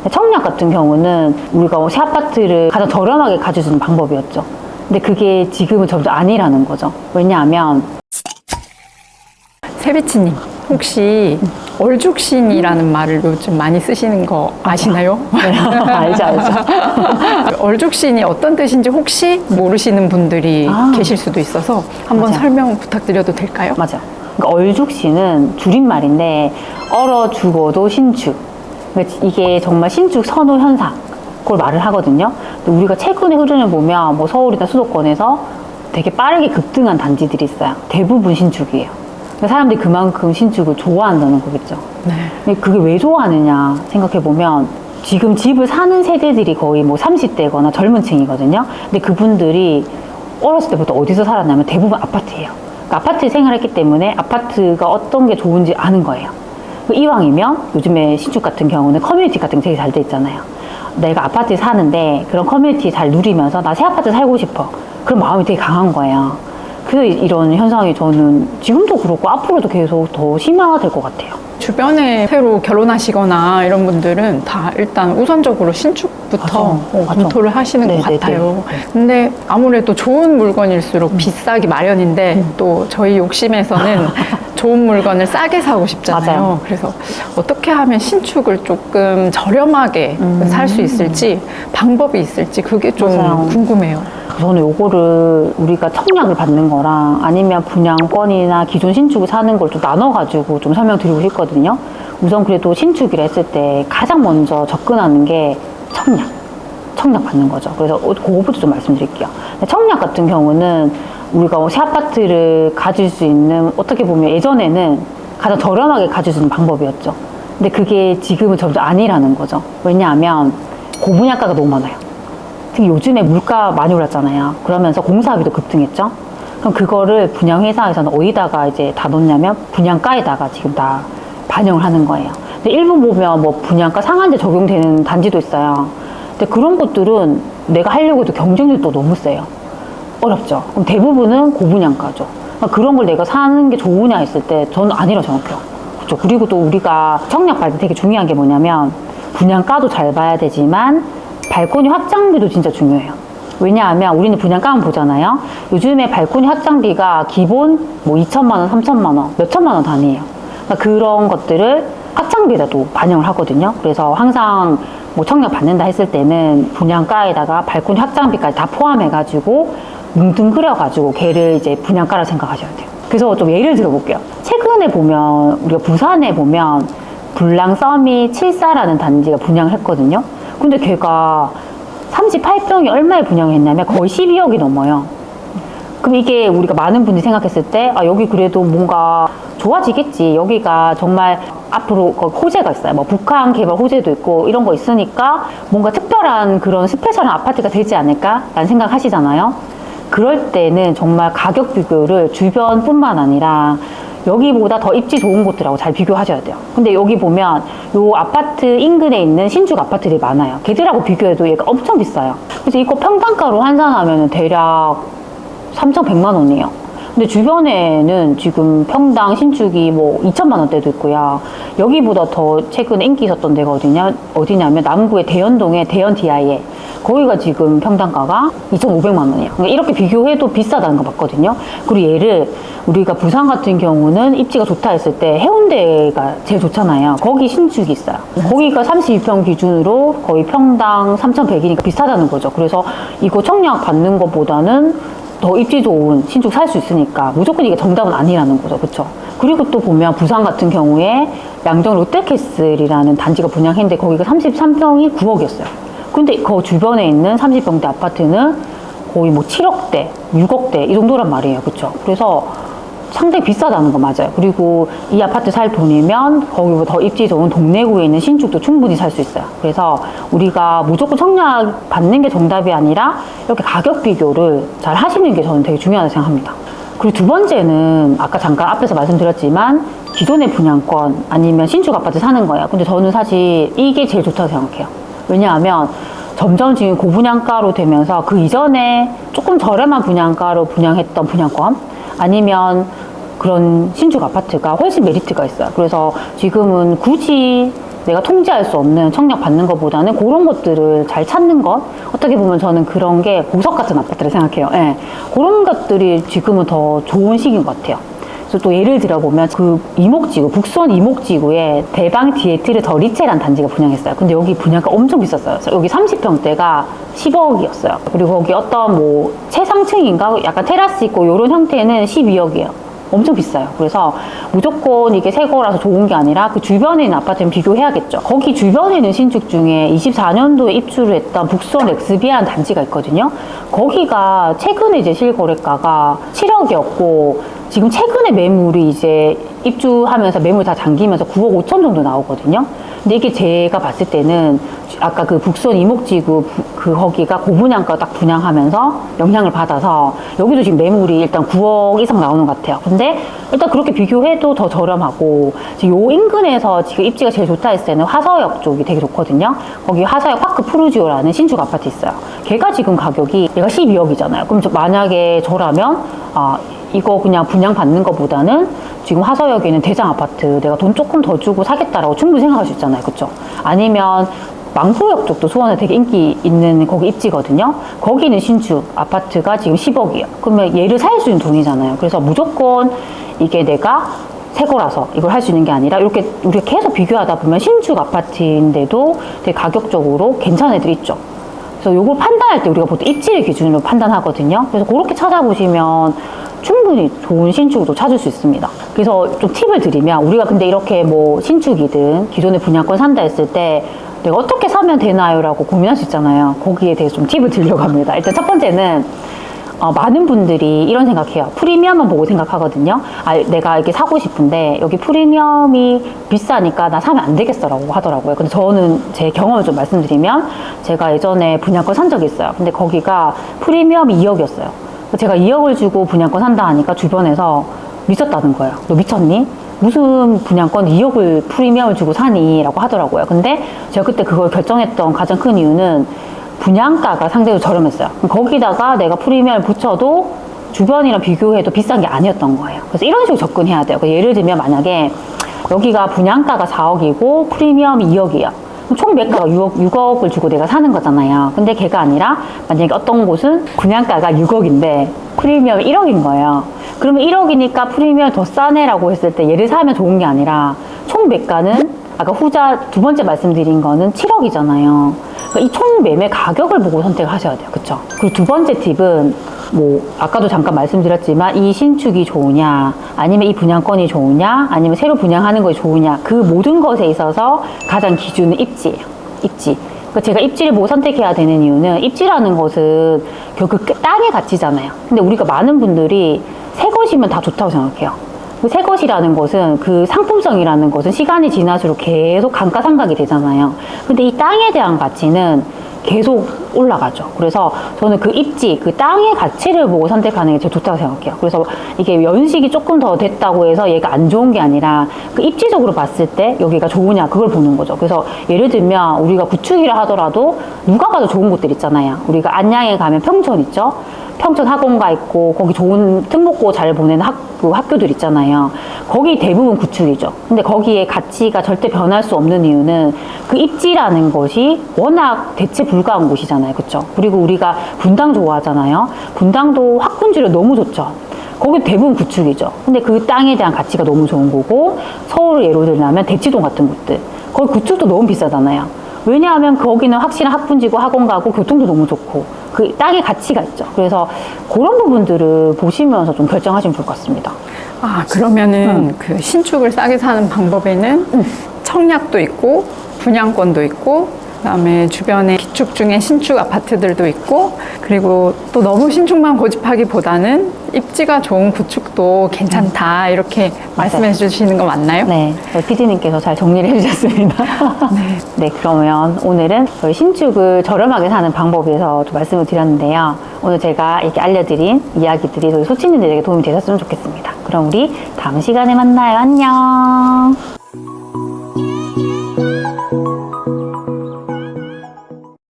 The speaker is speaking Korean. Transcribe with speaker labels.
Speaker 1: 청약 같은 경우는 우리가 새 아파트를 가장 저렴하게 가져주는 방법이었죠. 근데 그게 지금은 점점 아니라는 거죠. 왜냐하면
Speaker 2: 세비치님, 혹시 얼죽신이라는 말을 요즘 많이 쓰시는 거 아시나요?
Speaker 1: 네, 알죠.
Speaker 2: 얼죽신이 어떤 뜻인지 혹시 모르시는 분들이 계실 수도 있어서 한번
Speaker 1: 맞아요.
Speaker 2: 설명 부탁드려도 될까요?
Speaker 1: 맞아요. 그러니까 얼죽신은 줄임말인데 얼어 죽어도 신축. 그러니까 이게 정말 신축 선호 현상 그걸 말을 하거든요. 근데 우리가 최근의 흐름을 보면 뭐 서울이나 수도권에서 되게 빠르게 급등한 단지들이 있어요. 대부분 신축이에요. 그러니까 사람들이 그만큼 신축을 좋아한다는 거겠죠.
Speaker 2: 네.
Speaker 1: 근데 그게 왜 좋아하느냐 생각해보면 지금 집을 사는 세대들이 거의 뭐 30대거나 젊은 층이거든요. 근데 그분들이 어렸을 때부터 어디서 살았냐면 대부분 아파트예요. 그러니까 아파트 생활했기 때문에 아파트가 어떤 게 좋은지 아는 거예요. 이왕이면 요즘에 신축 같은 경우는 커뮤니티 같은 게 되게 잘 돼 있잖아요. 내가 아파트에 사는데 그런 커뮤니티 잘 누리면서 나 새 아파트 살고 싶어. 그런 마음이 되게 강한 거예요. 그래서 이런 현상이 저는 지금도 그렇고 앞으로도 계속 더 심화될 것 같아요.
Speaker 2: 주변에 새로 결혼하시거나 이런 분들은 다 일단 우선적으로 신축부터
Speaker 1: 맞아.
Speaker 2: 검토를 하시는 것 같아요. 근데 아무래도 좋은 물건일수록 비싸기 마련인데 또 저희 욕심에서는 좋은 물건을 싸게 사고 싶잖아요.
Speaker 1: 맞아요.
Speaker 2: 그래서 어떻게 하면 신축을 조금 저렴하게 살 수 있을지 방법이 있을지 그게 좀
Speaker 1: 맞아요.
Speaker 2: 궁금해요.
Speaker 1: 저는 요거를 우리가 청약을 받는 거랑 아니면 분양권이나 기존 신축을 사는 걸 좀 나눠가지고 좀 설명드리고 싶거든요. 우선 그래도 신축이라 했을 때 가장 먼저 접근하는 게 청약 받는 거죠. 그래서 그거부터 좀 말씀드릴게요. 청약 같은 경우는 우리가 새 아파트를 가질 수 있는 어떻게 보면 예전에는 가장 저렴하게 가져주는 방법이었죠. 근데 그게 지금은 점점 아니라는 거죠. 왜냐하면 고분양가가 너무 많아요. 특히 요즘에 물가 많이 올랐잖아요. 그러면서 공사비도 급등했죠. 그럼 그거를 분양회사에서는 어디다가 이제 다 놓냐면 분양가에다가 지금 다 반영을 하는 거예요. 근데 일부 보면 뭐 분양가 상한제 적용되는 단지도 있어요. 근데 그런 것들은 내가 하려고 해도 경쟁률도 너무 세요. 어렵죠. 그럼 대부분은 고분양가죠. 그러니까 그런 걸 내가 사는 게 좋으냐 했을 때 저는 아니라고 생각해요. 그렇죠. 그리고 또 우리가 청약 받을 때 되게 중요한 게 뭐냐면 분양가도 잘 봐야 되지만 발코니 확장비도 진짜 중요해요. 왜냐하면 우리는 분양가만 보잖아요. 요즘에 발코니 확장비가 기본 뭐 2천만 원, 3천만 원, 몇 천만 원 단위예요. 그러니까 그런 것들을 확장비에다도 반영을 하거든요. 그래서 항상 뭐 청약 받는다 했을 때는 분양가에다가 발코니 확장비까지 다 포함해가지고 뭉뚱그려가지고 걔를 이제 분양가라 생각하셔야 돼요. 그래서 좀 예를 들어볼게요. 최근에 보면 우리가 부산에 보면 불랑 서밋 74라는 단지가 분양을 했거든요. 근데 걔가 38평이 얼마에 분양을 했냐면 거의 12억이 넘어요. 그럼 이게 우리가 많은 분들이 생각했을 때 여기 그래도 뭔가 좋아지겠지. 여기가 정말 앞으로 호재가 있어요. 뭐 북한 개발 호재도 있고 이런 거 있으니까 뭔가 특별한 그런 스페셜한 아파트가 되지 않을까라는 생각 하시잖아요. 그럴 때는 정말 가격 비교를 주변뿐만 아니라 여기보다 더 입지 좋은 곳들하고 잘 비교하셔야 돼요. 근데 여기 보면 요 아파트 인근에 있는 신축 아파트들이 많아요. 걔들하고 비교해도 얘가 엄청 비싸요. 그래서 이거 평당가로 환산하면 대략 3,100만 원이에요. 근데 주변에는 지금 평당 신축이 뭐 2천만 원대도 있고요. 여기보다 더 최근에 인기 있었던 데가 어디냐면 남구의 대연동의 대연 DIA. 거기가 지금 평당가가 2,500만 원이에요. 그러니까 이렇게 비교해도 비싸다는 거 맞거든요. 그리고 얘를 우리가 부산 같은 경우는 입지가 좋다 했을 때 해운대가 제일 좋잖아요. 거기 신축이 있어요. 거기가 32평 기준으로 거의 평당 3,100이니까 비싸다는 거죠. 그래서 이거 청약 받는 것보다는 더 입지 좋은 신축 살 수 있으니까 무조건 이게 정답은 아니라는 거죠. 그렇죠? 그리고 또 보면 부산 같은 경우에 양정 롯데캐슬이라는 단지가 분양했는데 거기가 33평이 9억이었어요. 근데 그 주변에 있는 30평대 아파트는 거의 뭐 7억대, 6억대 이 정도란 말이에요. 그렇죠? 그래서 상당히 비싸다는 거 맞아요. 그리고 이 아파트 살 돈이면 거기보다 더 입지 좋은 동래구에 있는 신축도 충분히 살 수 있어요. 그래서 우리가 무조건 청약 받는 게 정답이 아니라 이렇게 가격 비교를 잘 하시는 게 저는 되게 중요하다고 생각합니다. 그리고 두 번째는 아까 잠깐 앞에서 말씀드렸지만 기존의 분양권 아니면 신축 아파트 사는 거예요. 근데 저는 사실 이게 제일 좋다고 생각해요. 왜냐하면 점점 지금 고분양가로 되면서 그 이전에 조금 저렴한 분양가로 분양했던 분양권 아니면 그런 신축 아파트가 훨씬 메리트가 있어요. 그래서 지금은 굳이 내가 통제할 수 없는 청약 받는 것보다는 그런 것들을 잘 찾는 것, 어떻게 보면 저는 그런 게 보석 같은 아파트를 생각해요. 예. 그런 것들이 지금은 더 좋은 시기인 것 같아요. 그래서 또 예를 들어보면 그 이목지구, 북수원 이목지구에 대방 디에트르 더 리체라는 단지가 분양했어요. 근데 여기 분양가 엄청 비쌌어요. 그래서 여기 30평대가 10억이었어요. 그리고 거기 어떤 뭐 최상층인가 약간 테라스 있고 이런 형태는 12억이에요. 엄청 비싸요. 그래서 무조건 이게 새 거라서 좋은 게 아니라 그 주변에 있는 아파트는 비교해야겠죠. 거기 주변에 있는 신축 중에 24년도에 입주를 했던 북수원 엑스비아라는 단지가 있거든요. 거기가 최근에 이제 실거래가가 7억이었고 지금 최근에 매물이 이제 입주하면서 매물 다 잠기면서 9억 5천 정도 나오거든요. 근데 이게 제가 봤을 때는 아까 그 북수원 이목지구 그 거기가 고분양가 딱 분양하면서 영향을 받아서 여기도 지금 매물이 일단 9억 이상 나오는 것 같아요. 근데 일단 그렇게 비교해도 더 저렴하고 지금 요 인근에서 지금 입지가 제일 좋다 했을 때는 화서역 쪽이 되게 좋거든요. 거기 화서역 파크 푸르지오라는 신축 아파트 있어요. 걔가 지금 가격이 얘가 12억이잖아요. 그럼 만약에 저라면 이거 그냥 분양 받는 것보다는 지금 화서역에 있는 대장 아파트 내가 돈 조금 더 주고 사겠다라고 충분히 생각할 수 있잖아요. 그쵸? 아니면 망소역 쪽도 수원에 되게 인기 있는 거기 입지거든요. 거기는 신축 아파트가 지금 10억이에요. 그러면 얘를 살 수 있는 돈이잖아요. 그래서 무조건 이게 내가 새 거라서 이걸 할 수 있는 게 아니라 이렇게 우리가 계속 비교하다 보면 신축 아파트인데도 되게 가격적으로 괜찮은 애들이 있죠. 그래서 요걸 판단할 때 우리가 보통 입지를 기준으로 판단하거든요. 그래서 그렇게 찾아보시면 충분히 좋은 신축도 찾을 수 있습니다. 그래서 좀 팁을 드리면 우리가 근데 이렇게 뭐 신축이든 기존의 분양권 산다 했을 때 내가 어떻게 사면 되나요? 라고 고민할 수 있잖아요. 거기에 대해서 좀 팁을 드리려고 합니다. 일단 첫 번째는 많은 분들이 이런 생각해요. 프리미엄만 보고 생각하거든요. 내가 이렇게 사고 싶은데 여기 프리미엄이 비싸니까 나 사면 안 되겠어라고 하더라고요. 근데 저는 제 경험을 좀 말씀드리면 제가 예전에 분양권 산 적이 있어요. 근데 거기가 프리미엄이 2억이었어요. 제가 2억을 주고 분양권 산다 하니까 주변에서 미쳤다는 거예요. 너 미쳤니? 무슨 분양권 2억을 프리미엄을 주고 사니? 라고 하더라고요. 근데 제가 그때 그걸 결정했던 가장 큰 이유는 분양가가 상대적으로 저렴했어요. 거기다가 내가 프리미엄을 붙여도 주변이랑 비교해도 비싼 게 아니었던 거예요. 그래서 이런 식으로 접근해야 돼요. 예를 들면 만약에 여기가 분양가가 4억이고 프리미엄이 2억이에요. 총 매가가 6억을 주고 내가 사는 거잖아요. 근데 걔가 아니라 만약에 어떤 곳은 분양가가 6억인데 프리미엄이 1억인 거예요. 그러면 1억이니까 프리미엄 더 싸네라고 했을 때 얘를 사면 좋은 게 아니라 총 매가는 아까 후자 두 번째 말씀드린 거는 7억이잖아요. 그러니까 이 총 매매 가격을 보고 선택을 하셔야 돼요. 그쵸? 그리고 두 번째 팁은 뭐 아까도 잠깐 말씀드렸지만 이 신축이 좋으냐 아니면 이 분양권이 좋으냐 아니면 새로 분양하는 것이 좋으냐 그 모든 것에 있어서 가장 기준은 입지예요. 입지. 그러니까 제가 입지를 보고 선택해야 되는 이유는 입지라는 것은 결국 땅의 가치잖아요. 근데 우리가 많은 분들이 새 것이면 다 좋다고 생각해요. 그 새 것이라는 것은 그 상품성이라는 것은 시간이 지날수록 계속 감가상각이 되잖아요. 근데 이 땅에 대한 가치는 계속 올라가죠. 그래서 저는 그 입지, 그 땅의 가치를 보고 선택하는 게 제일 좋다고 생각해요. 그래서 이게 연식이 조금 더 됐다고 해서 얘가 안 좋은 게 아니라 그 입지적으로 봤을 때 여기가 좋으냐 그걸 보는 거죠. 그래서 예를 들면 우리가 구축이라 하더라도 누가 봐도 좋은 곳들 있잖아요. 우리가 안양에 가면 평촌 있죠. 평촌 학원가 있고 거기 좋은 특목고 잘 보내는 학교들 있잖아요. 거기 대부분 구축이죠. 근데 거기에 가치가 절대 변할 수 없는 이유는 그 입지라는 것이 워낙 대체 불가한 곳이잖아요. 그쵸? 그리고 우리가 분당 좋아하잖아요. 분당도 학군지를 너무 좋죠. 거기 대부분 구축이죠. 근데 그 땅에 대한 가치가 너무 좋은 거고 서울을 예로 들면 대치동 같은 곳들 거기 구축도 너무 비싸잖아요. 왜냐하면 거기는 확실한 학군지고 학원 가고 교통도 너무 좋고 그 땅의 가치가 있죠. 그래서 그런 부분들을 보시면서 좀 결정하시면 좋을 것 같습니다.
Speaker 2: 그러면은 그 신축을 싸게 사는 방법에는 청약도 있고 분양권도 있고 그다음에 주변에 기축 중에 신축 아파트들도 있고 그리고 또 너무 신축만 고집하기보다는 입지가 좋은 구축도 괜찮다 이렇게 말씀해 주시는 거 맞나요?
Speaker 1: 네, PD님께서 잘 정리를 해주셨습니다. 네, 그러면 오늘은 저희 신축을 저렴하게 사는 방법에 대해서 좀 말씀을 드렸는데요. 오늘 제가 이렇게 알려드린 이야기들이 저희 소치님들에게 도움이 되셨으면 좋겠습니다. 그럼 우리 다음 시간에 만나요. 안녕.